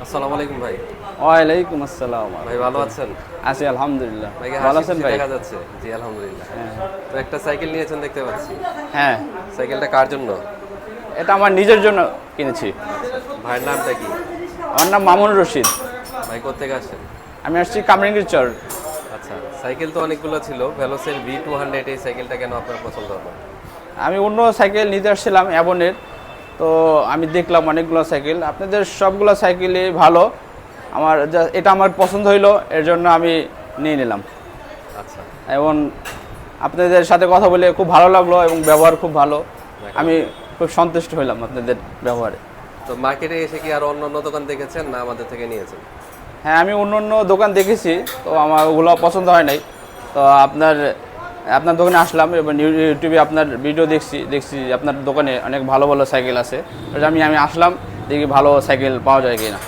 আসসালামু আলাইকুম ভাই। ওয়ালাইকুম আসসালাম। ভাই ভালো আছেন? আছি আলহামদুলিল্লাহ। ভাইকে ভালো হাসি আছেন খুশি ভাই? দেখা যাচ্ছে। জি আলহামদুলিল্লাহ। হ্যাঁ। তো একটা সাইকেল নিয়েছেন দেখতে পাচ্ছি। হ্যাঁ, সাইকেলটা কার জন্য? এটা আমার নিজের জন্য কিনেছি। ভাইয়ের নামটা কি? আমার নাম মামুন রশিদ। ভাই কোত্থেকে আসেন? আমি আসছি কামরাঙ্গীর চর। আচ্ছা, সাইকেল তো অনেকগুলো ছিল। ভেলোসের V200 এই সাইকেলটা কেন আপনার পছন্দ হলো? আমি অন্য সাইকেল নিতে আসছিলাম অ্যাবনের। তো আমি দেখলাম অনেকগুলো সাইকেল, আপনাদের সবগুলো সাইকেলই ভালো। এটা আমার পছন্দ হইলো, এর জন্য আমি নিয়ে নিলাম। আচ্ছা, এবং আপনাদের সাথে কথা বলে খুব ভালো লাগলো এবং ব্যবহার খুব ভালো। আমি খুব সন্তুষ্ট হইলাম আপনাদের ব্যবহারে। তো মার্কেটে এসে কি আর অন্য দোকান দেখেছেন না আমাদের থেকে নিয়েছেন? হ্যাঁ, আমি অন্য অন্য দোকান দেখেছি, তো আমার ওগুলো পছন্দ হয় নাই। তো আপনার আপনার দোকানে আসলাম এবং ইউটিউবে আপনার ভিডিও দেখছি আপনার দোকানে অনেক ভালো ভালো সাইকেল আছে। আমি আসলাম, দেখি ভালো সাইকেল পাওয়া যায় কিনা।